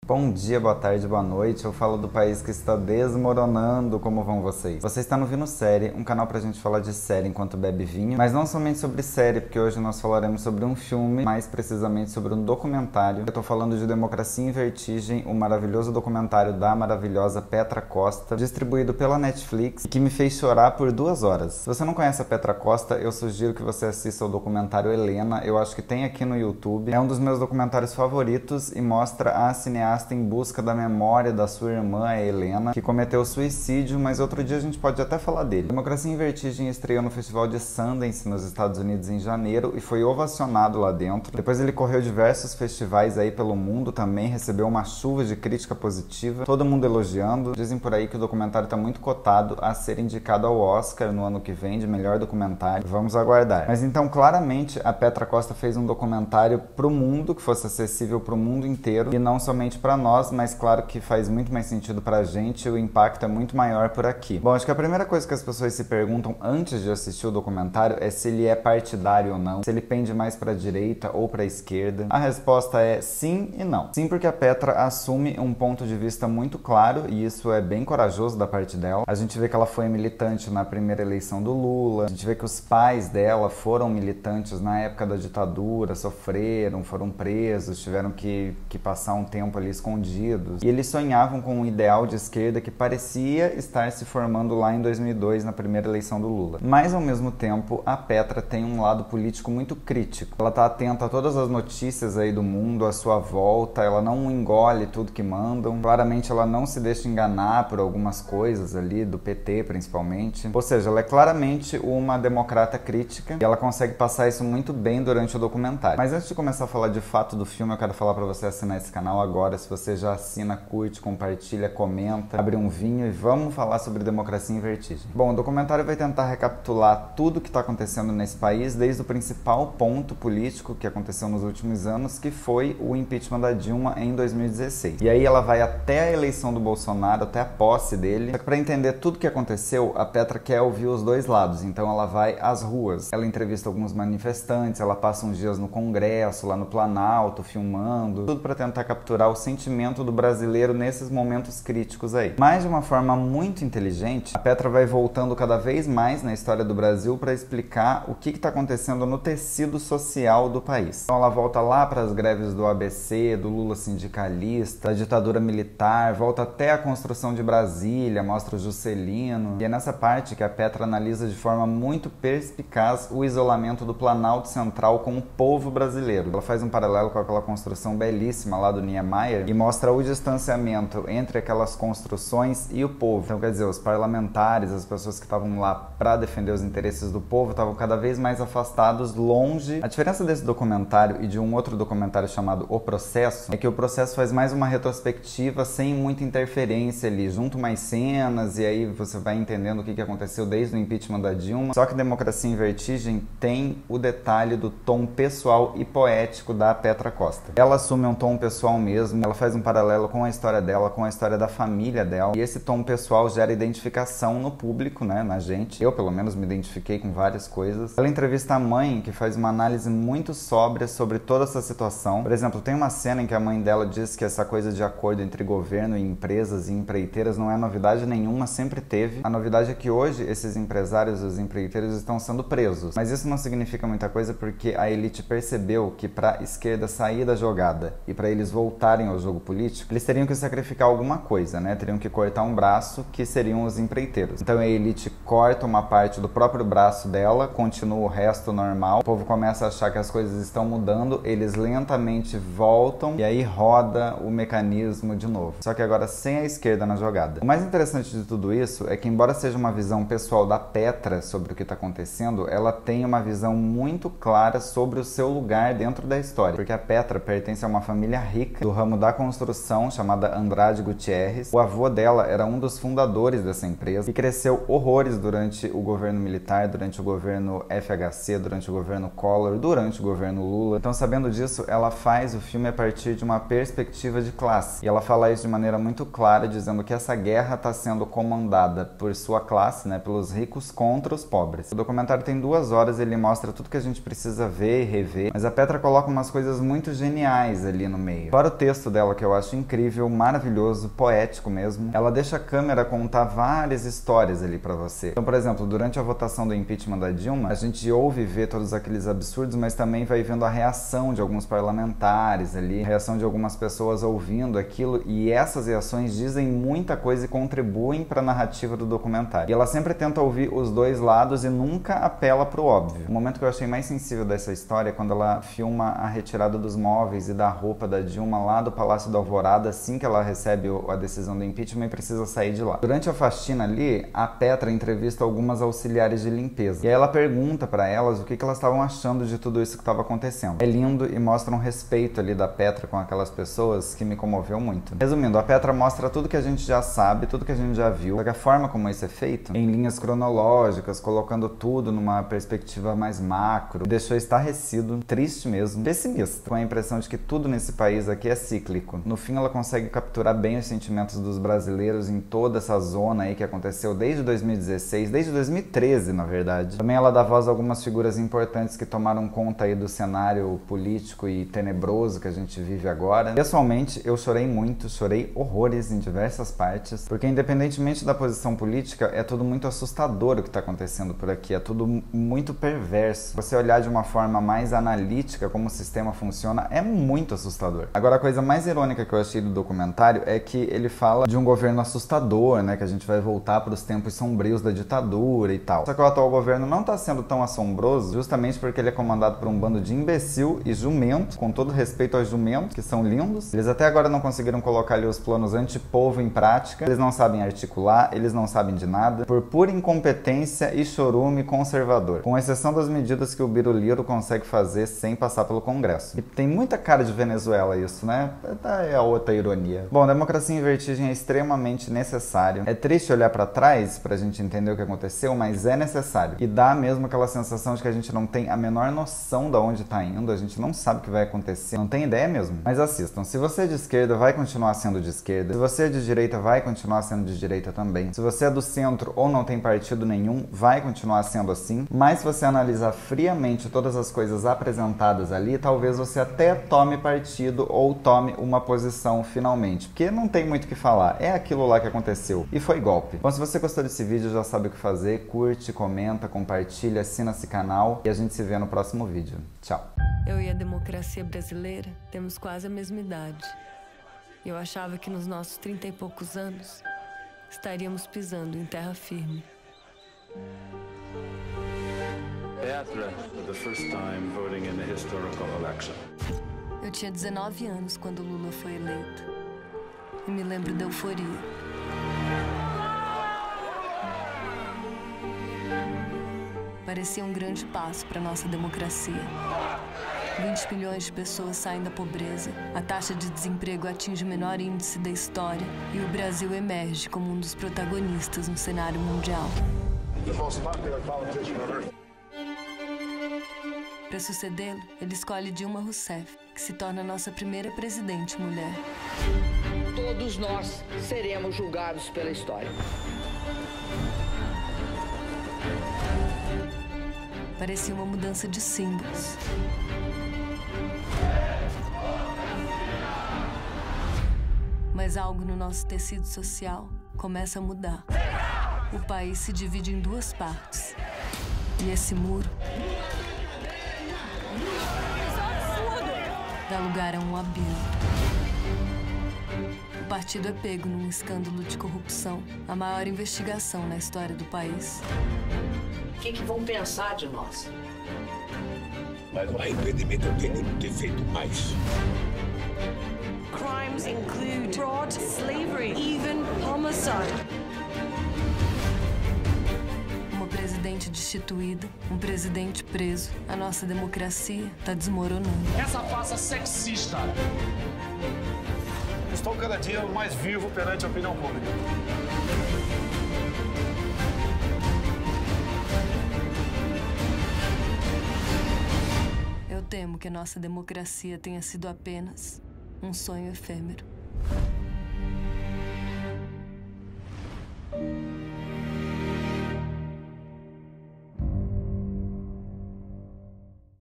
Bom dia, boa tarde, boa noite. Eu falo do país que está desmoronando. Como vão vocês? Você está no Vino Série, um canal pra gente falar de série enquanto bebe vinho, mas não somente sobre série, porque hoje nós falaremos sobre um filme, mais precisamente sobre um documentário. Eu tô falando de Democracia em Vertigem, o maravilhoso documentário da maravilhosa Petra Costa, distribuído pela Netflix, e que me fez chorar por 2 horas. Se você não conhece a Petra Costa, eu sugiro que você assista o documentário Helena. Eu acho que tem aqui no YouTube. É um dos meus documentários favoritos e mostra a cineasta em busca da memória da sua irmã, a Helena, que cometeu suicídio, mas outro dia a gente pode até falar dele. Democracia em Vertigem estreou no Festival de Sundance, nos Estados Unidos, em janeiro, e foi ovacionado lá dentro. Depois ele correu diversos festivais aí pelo mundo também, recebeu uma chuva de crítica positiva, todo mundo elogiando. Dizem por aí que o documentário está muito cotado a ser indicado ao Oscar no ano que vem de melhor documentário. Vamos aguardar. Mas então, claramente, a Petra Costa fez um documentário pro mundo, que fosse acessível pro mundo inteiro, e não somente para nós, mas claro que faz muito mais sentido pra gente, o impacto é muito maior por aqui. Bom, acho que a primeira coisa que as pessoas se perguntam antes de assistir o documentário é se ele é partidário ou não, se ele pende mais pra direita ou pra esquerda. A resposta é sim e não. Sim, porque a Petra assume um ponto de vista muito claro, e isso é bem corajoso da parte dela. A gente vê que ela foi militante na primeira eleição do Lula, a gente vê que os pais dela foram militantes na época da ditadura, sofreram, foram presos, tiveram que passar um tempo ali escondidos. E eles sonhavam com um ideal de esquerda que parecia estar se formando lá em 2002, na primeira eleição do Lula. Mas, ao mesmo tempo, a Petra tem um lado político muito crítico. Ela tá atenta a todas as notícias aí do mundo, à sua volta, ela não engole tudo que mandam. Claramente, ela não se deixa enganar por algumas coisas ali, do PT principalmente. Ou seja, ela é claramente uma democrata crítica e ela consegue passar isso muito bem durante o documentário. Mas antes de começar a falar de fato do filme, eu quero falar pra você assinar esse canal agora. Se você já assina, curte, compartilha, comenta, abre um vinho e vamos falar sobre Democracia em Vertigem. Bom, o documentário vai tentar recapitular tudo o que está acontecendo nesse país, desde o principal ponto político que aconteceu nos últimos anos, que foi o impeachment da Dilma em 2016. E aí ela vai até a eleição do Bolsonaro, até a posse dele. Só que para entender tudo o que aconteceu, a Petra quer ouvir os dois lados, então ela vai às ruas. Ela entrevista alguns manifestantes, ela passa uns dias no Congresso, lá no Planalto, filmando, tudo para tentar capturar o sentimento do brasileiro nesses momentos críticos aí. Mas de uma forma muito inteligente, a Petra vai voltando cada vez mais na história do Brasil para explicar o que está acontecendo no tecido social do país. Então ela volta lá para as greves do ABC, do Lula sindicalista, da ditadura militar, volta até a construção de Brasília, mostra o Juscelino. E é nessa parte que a Petra analisa de forma muito perspicaz o isolamento do Planalto Central com o povo brasileiro. Ela faz um paralelo com aquela construção belíssima lá do Niemeyer e mostra o distanciamento entre aquelas construções e o povo. Então, quer dizer, os parlamentares, as pessoas que estavam lá para defender os interesses do povo, estavam cada vez mais afastados, longe. A diferença desse documentário e de um outro documentário chamado O Processo é que o Processo faz mais uma retrospectiva sem muita interferência ali, junto mais cenas, e aí você vai entendendo o que aconteceu desde o impeachment da Dilma. Só que Democracia em Vertigem tem o detalhe do tom pessoal e poético da Petra Costa. Ela assume um tom pessoal mesmo, ela faz um paralelo com a história dela, com a história da família dela, e esse tom pessoal gera identificação no público, né, na gente. Eu, pelo menos, me identifiquei com várias coisas. Ela entrevista a mãe, que faz uma análise muito sóbria sobre toda essa situação. Por exemplo, tem uma cena em que a mãe dela diz que essa coisa de acordo entre governo e empresas e empreiteiras não é novidade nenhuma, sempre teve. A novidade é que hoje esses empresários e os empreiteiros estão sendo presos. Mas isso não significa muita coisa porque a elite percebeu que para a esquerda sair da jogada e para eles voltarem ao jogo político, eles teriam que sacrificar alguma coisa, né? Teriam que cortar um braço, que seriam os empreiteiros. Então a elite corta uma parte do próprio braço dela, continua o resto normal, o povo começa a achar que as coisas estão mudando, eles lentamente voltam e aí roda o mecanismo de novo. Só que agora sem a esquerda na jogada. O mais interessante de tudo isso é que, embora seja uma visão pessoal da Petra sobre o que está acontecendo, ela tem uma visão muito clara sobre o seu lugar dentro da história. Porque a Petra pertence a uma família rica do ramo da construção, chamada Andrade Gutierrez. O avô dela era um dos fundadores dessa empresa e cresceu horrores durante o governo militar, durante o governo FHC, durante o governo Collor, durante o governo Lula. Então, sabendo disso, ela faz o filme a partir de uma perspectiva de classe. E ela fala isso de maneira muito clara, dizendo que essa guerra está sendo comandada por sua classe, né, pelos ricos contra os pobres. O documentário tem 2 horas, ele mostra tudo que a gente precisa ver e rever, mas a Petra coloca umas coisas muito geniais ali no meio. Fora o texto texto dela que eu acho incrível, maravilhoso, poético mesmo. Ela deixa a câmera contar várias histórias ali pra você. Então, por exemplo, durante a votação do impeachment da Dilma, a gente ouve ver todos aqueles absurdos, mas também vai vendo a reação de alguns parlamentares ali, a reação de algumas pessoas ouvindo aquilo, e essas reações dizem muita coisa e contribuem para a narrativa do documentário. E ela sempre tenta ouvir os dois lados e nunca apela pro óbvio. O momento que eu achei mais sensível dessa história é quando ela filma a retirada dos móveis e da roupa da Dilma lá do Palácio da Alvorada, assim que ela recebe a decisão do impeachment e precisa sair de lá. Durante a faxina ali, a Petra entrevista algumas auxiliares de limpeza. E aí ela pergunta para elas o que elas estavam achando de tudo isso que estava acontecendo. É lindo e mostra um respeito ali da Petra com aquelas pessoas que me comoveu muito. Resumindo, a Petra mostra tudo que a gente já sabe, tudo que a gente já viu, só que a forma como isso é feito, em linhas cronológicas, colocando tudo numa perspectiva mais macro, deixou estarrecido, triste mesmo, pessimista, com a impressão de que tudo nesse país aqui é cíclico. No fim, ela consegue capturar bem os sentimentos dos brasileiros em toda essa zona aí que aconteceu desde 2016, desde 2013, na verdade. Também ela dá voz a algumas figuras importantes que tomaram conta aí do cenário político e tenebroso que a gente vive agora. Pessoalmente, eu chorei muito, chorei horrores em diversas partes, porque independentemente da posição política, é tudo muito assustador o que está acontecendo por aqui, é tudo muito perverso. Você olhar de uma forma mais analítica como o sistema funciona é muito assustador. Agora, a coisa mais irônica que eu achei do documentário é que ele fala de um governo assustador, né, que a gente vai voltar para os tempos sombrios da ditadura e tal. Só que o atual governo não está sendo tão assombroso justamente porque ele é comandado por um bando de imbecil e jumento, com todo respeito aos jumentos, que são lindos. Eles até agora não conseguiram colocar ali os planos anti-povo em prática, eles não sabem articular, eles não sabem de nada, por pura incompetência e chorume conservador, com exceção das medidas que o Biruliro consegue fazer sem passar pelo Congresso. E tem muita cara de Venezuela isso, né? É a outra ironia. Bom, democracia em vertigem é extremamente necessário. É triste olhar pra trás pra gente entender o que aconteceu, mas é necessário. E dá mesmo aquela sensação de que a gente não tem a menor noção de onde tá indo, a gente não sabe o que vai acontecer, não tem ideia mesmo. Mas assistam, se você é de esquerda, vai continuar sendo de esquerda. Se você é de direita, vai continuar sendo de direita também. Se você é do centro ou não tem partido nenhum, vai continuar sendo assim. Mas se você analisar friamente todas as coisas apresentadas ali, talvez você até tome partido ou tome uma posição finalmente. Porque não tem muito o que falar, é aquilo lá que aconteceu. E foi golpe. Bom, se você gostou desse vídeo, já sabe o que fazer. Curte, comenta, compartilha, assina esse canal e a gente se vê no próximo vídeo. Tchau! Eu e a democracia brasileira temos quase a mesma idade. Eu achava que nos nossos 30 e poucos anos estaríamos pisando em terra firme. Petra, for the first time voting in the historical election. Eu tinha 19 anos quando Lula foi eleito. E me lembro da euforia. Parecia um grande passo para nossa democracia. 20 milhões de pessoas saem da pobreza, a taxa de desemprego atinge o menor índice da história e o Brasil emerge como um dos protagonistas no cenário mundial. Para sucedê-lo, ele escolhe Dilma Rousseff, que se torna a nossa primeira presidente mulher. Todos nós seremos julgados pela história. Parecia uma mudança de símbolos. Mas algo no nosso tecido social começa a mudar. O país se divide em duas partes. E esse muro dá lugar a um abismo. O partido é pego num escândalo de corrupção, a maior investigação na história do país. O que vão pensar de nós? Mas o arrependimento eu tenho de ter feito mais. Crimes include fraud, slavery, even homicide. Uma presidente destituída, um presidente preso. A nossa democracia está desmoronando. Essa farsa sexista. Estou cada dia mais vivo perante a opinião pública. Eu temo que a nossa democracia tenha sido apenas um sonho efêmero.